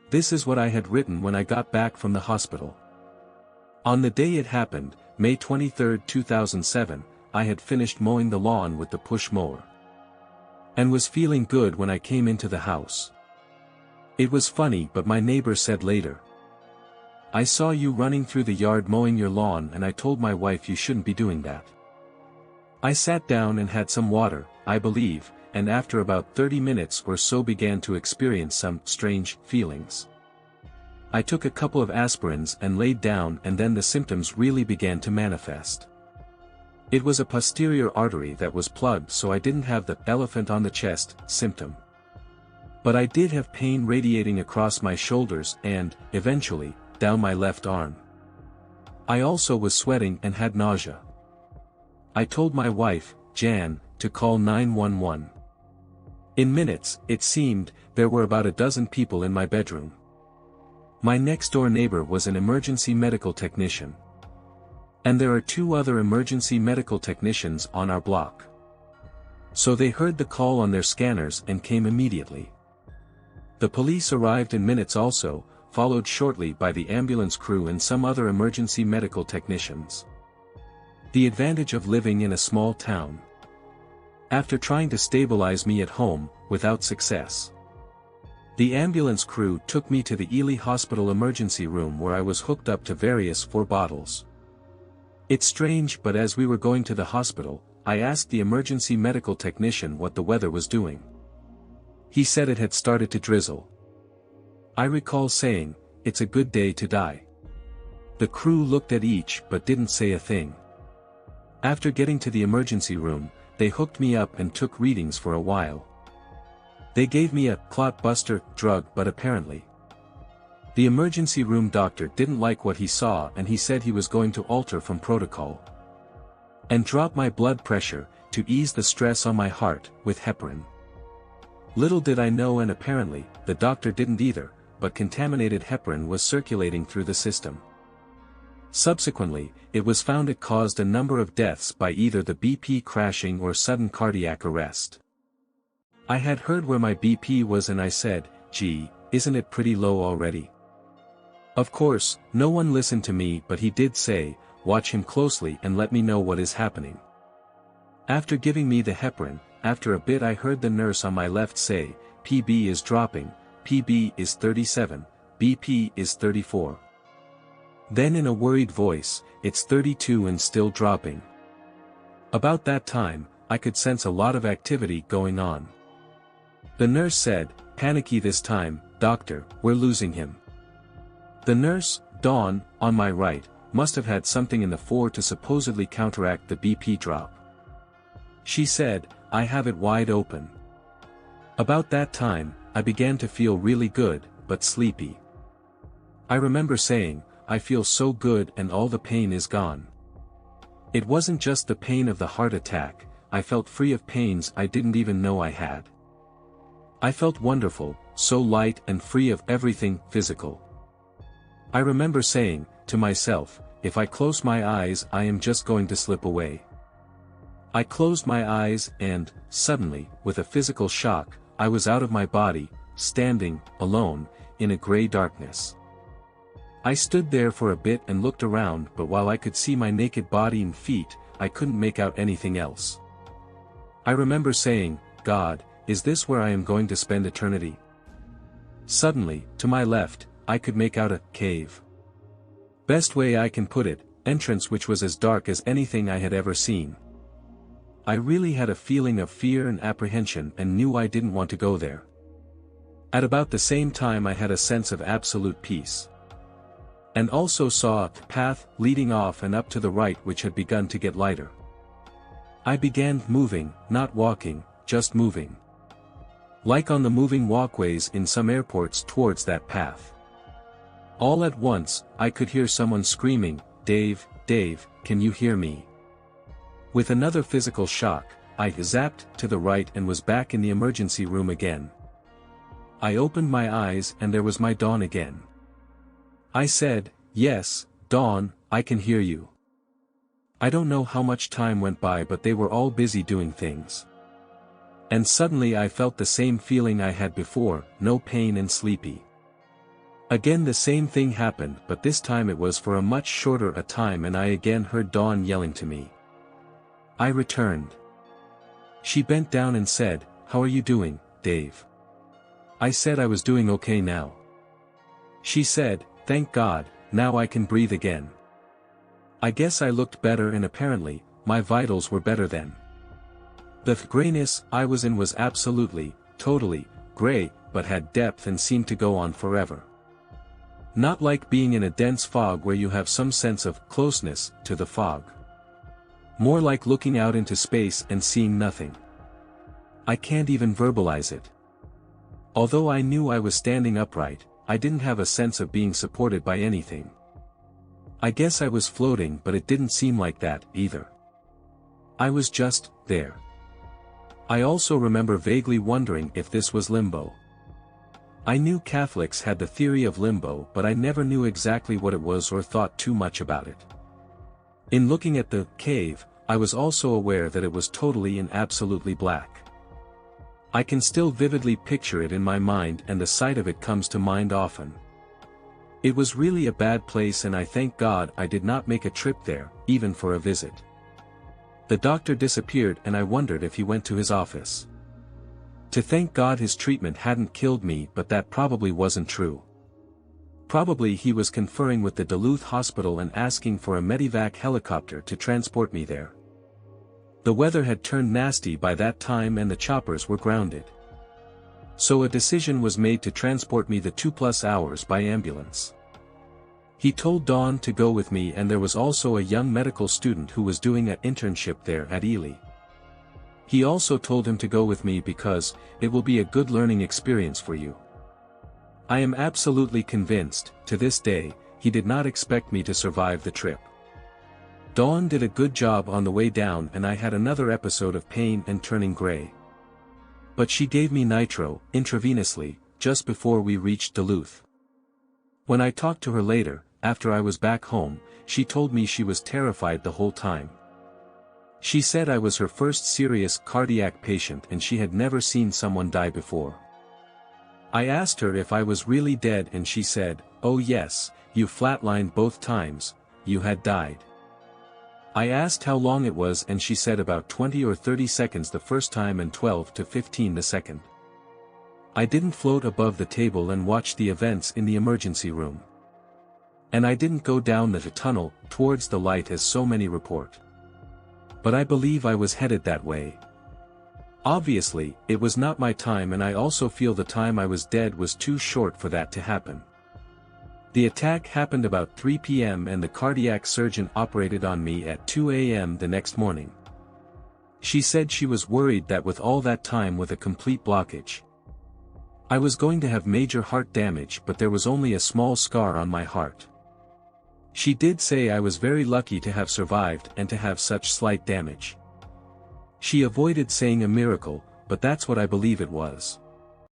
This is what I had written when I got back from the hospital. On the day it happened, May 23, 2007, I had finished mowing the lawn with the push mower. And was feeling good when I came into the house. It was funny, but my neighbor said later, "I saw you running through the yard mowing your lawn, and I told my wife you shouldn't be doing that." I sat down and had some water, I believe, and after about 30 minutes or so began to experience some strange feelings. I took a couple of aspirins and laid down, and then the symptoms really began to manifest. It was a posterior artery that was plugged, so I didn't have the elephant on the chest symptom. But I did have pain radiating across my shoulders and, eventually, down my left arm. I also was sweating and had nausea. I told my wife, Jan, to call 911. In minutes, it seemed, there were about a dozen people in my bedroom. My next-door neighbor was an emergency medical technician. And there are 2 other emergency medical technicians on our block. So they heard the call on their scanners and came immediately. The police arrived in minutes also, followed shortly by the ambulance crew and some other emergency medical technicians. The advantage of living in a small town. After trying to stabilize me at home, without success. The ambulance crew took me to the Ely Hospital emergency room, where I was hooked up to various 4 bottles. It's strange, but as we were going to the hospital, I asked the emergency medical technician what the weather was doing. He said it had started to drizzle. I recall saying, "It's a good day to die." The crew looked at each but didn't say a thing. After getting to the emergency room, they hooked me up and took readings for a while. They gave me a clot buster drug, but apparently the emergency room doctor didn't like what he saw, and he said he was going to alter from protocol and drop my blood pressure to ease the stress on my heart with heparin. Little did I know, and apparently the doctor didn't either, but contaminated heparin was circulating through the system. Subsequently, it was found it caused a number of deaths by either the BP crashing or sudden cardiac arrest. I had heard where my BP was, and I said, "Gee, isn't it pretty low already?" Of course, no one listened to me, but he did say, "Watch him closely and let me know what is happening." After giving me the heparin, after a bit I heard the nurse on my left say, "PB is dropping, PB is 37, BP is 34. Then in a worried voice, "It's 32 and still dropping." About that time, I could sense a lot of activity going on. The nurse said, "Panicky this time, doctor, we're losing him." The nurse, Dawn, on my right, must have had something in the 4 to supposedly counteract the BP drop. She said, "I have it wide open." About that time, I began to feel really good, but sleepy. I remember saying, "I feel so good and all the pain is gone." It wasn't just the pain of the heart attack, I felt free of pains I didn't even know I had. I felt wonderful, so light and free of everything physical. I remember saying, to myself, if I close my eyes I am just going to slip away. I closed my eyes and, suddenly, with a physical shock, I was out of my body, standing, alone, in a gray darkness. I stood there for a bit and looked around, but while I could see my naked body and feet, I couldn't make out anything else. I remember saying, "God, is this where I am going to spend eternity?" Suddenly, to my left, I could make out a cave. Best way I can put it, entrance which was as dark as anything I had ever seen. I really had a feeling of fear and apprehension and knew I didn't want to go there. At about the same time I had a sense of absolute peace. And also saw a path leading off and up to the right which had begun to get lighter. I began moving, not walking, just moving. Like on the moving walkways in some airports towards that path. All at once, I could hear someone screaming, "Dave, Dave, can you hear me?" With another physical shock, I zapped to the right and was back in the emergency room again. I opened my eyes and there was my Dawn again. I said, "Yes, Dawn, I can hear you." I don't know how much time went by, but they were all busy doing things. And suddenly I felt the same feeling I had before, no pain and sleepy. Again the same thing happened, but this time it was for a much shorter a time, and I again heard Dawn yelling to me. I returned. She bent down and said, "How are you doing, Dave?" I said I was doing okay now. She said, "Thank God, now I can breathe again." I guess I looked better, and apparently, my vitals were better then. The grayness I was in was absolutely, totally, gray, but had depth and seemed to go on forever. Not like being in a dense fog where you have some sense of closeness to the fog. More like looking out into space and seeing nothing. I can't even verbalize it. Although I knew I was standing upright, I didn't have a sense of being supported by anything. I guess I was floating, but it didn't seem like that, either. I was just there. I also remember vaguely wondering if this was limbo. I knew Catholics had the theory of limbo, but I never knew exactly what it was or thought too much about it. In looking at the cave, I was also aware that it was totally and absolutely black. I can still vividly picture it in my mind, and the sight of it comes to mind often. It was really a bad place, and I thank God I did not make a trip there, even for a visit. The doctor disappeared, and I wondered if he went to his office. To thank God his treatment hadn't killed me, but that probably wasn't true. Probably he was conferring with the Duluth hospital and asking for a medevac helicopter to transport me there. The weather had turned nasty by that time, and the choppers were grounded. So a decision was made to transport me the 2+ hours by ambulance. He told Dawn to go with me, and there was also a young medical student who was doing an internship there at Ely. He also told him to go with me because it will be a good learning experience for you. I am absolutely convinced, to this day, he did not expect me to survive the trip. Dawn did a good job on the way down, and I had another episode of pain and turning gray. But she gave me nitro, intravenously, just before we reached Duluth. When I talked to her later, after I was back home, she told me she was terrified the whole time. She said I was her first serious cardiac patient, and she had never seen someone die before. I asked her if I was really dead, and she said, "Oh yes, you flatlined both times, you had died." I asked how long it was, and she said about 20 or 30 seconds the first time and 12 to 15 the second. I didn't float above the table and watch the events in the emergency room. And I didn't go down the tunnel towards the light as so many report. But I believe I was headed that way. Obviously, it was not my time, and I also feel the time I was dead was too short for that to happen. The attack happened about 3 p.m. and the cardiac surgeon operated on me at 2 a.m. the next morning. She said she was worried that with all that time with a complete blockage, I was going to have major heart damage, but there was only a small scar on my heart. She did say I was very lucky to have survived and to have such slight damage. She avoided saying a miracle, but that's what I believe it was.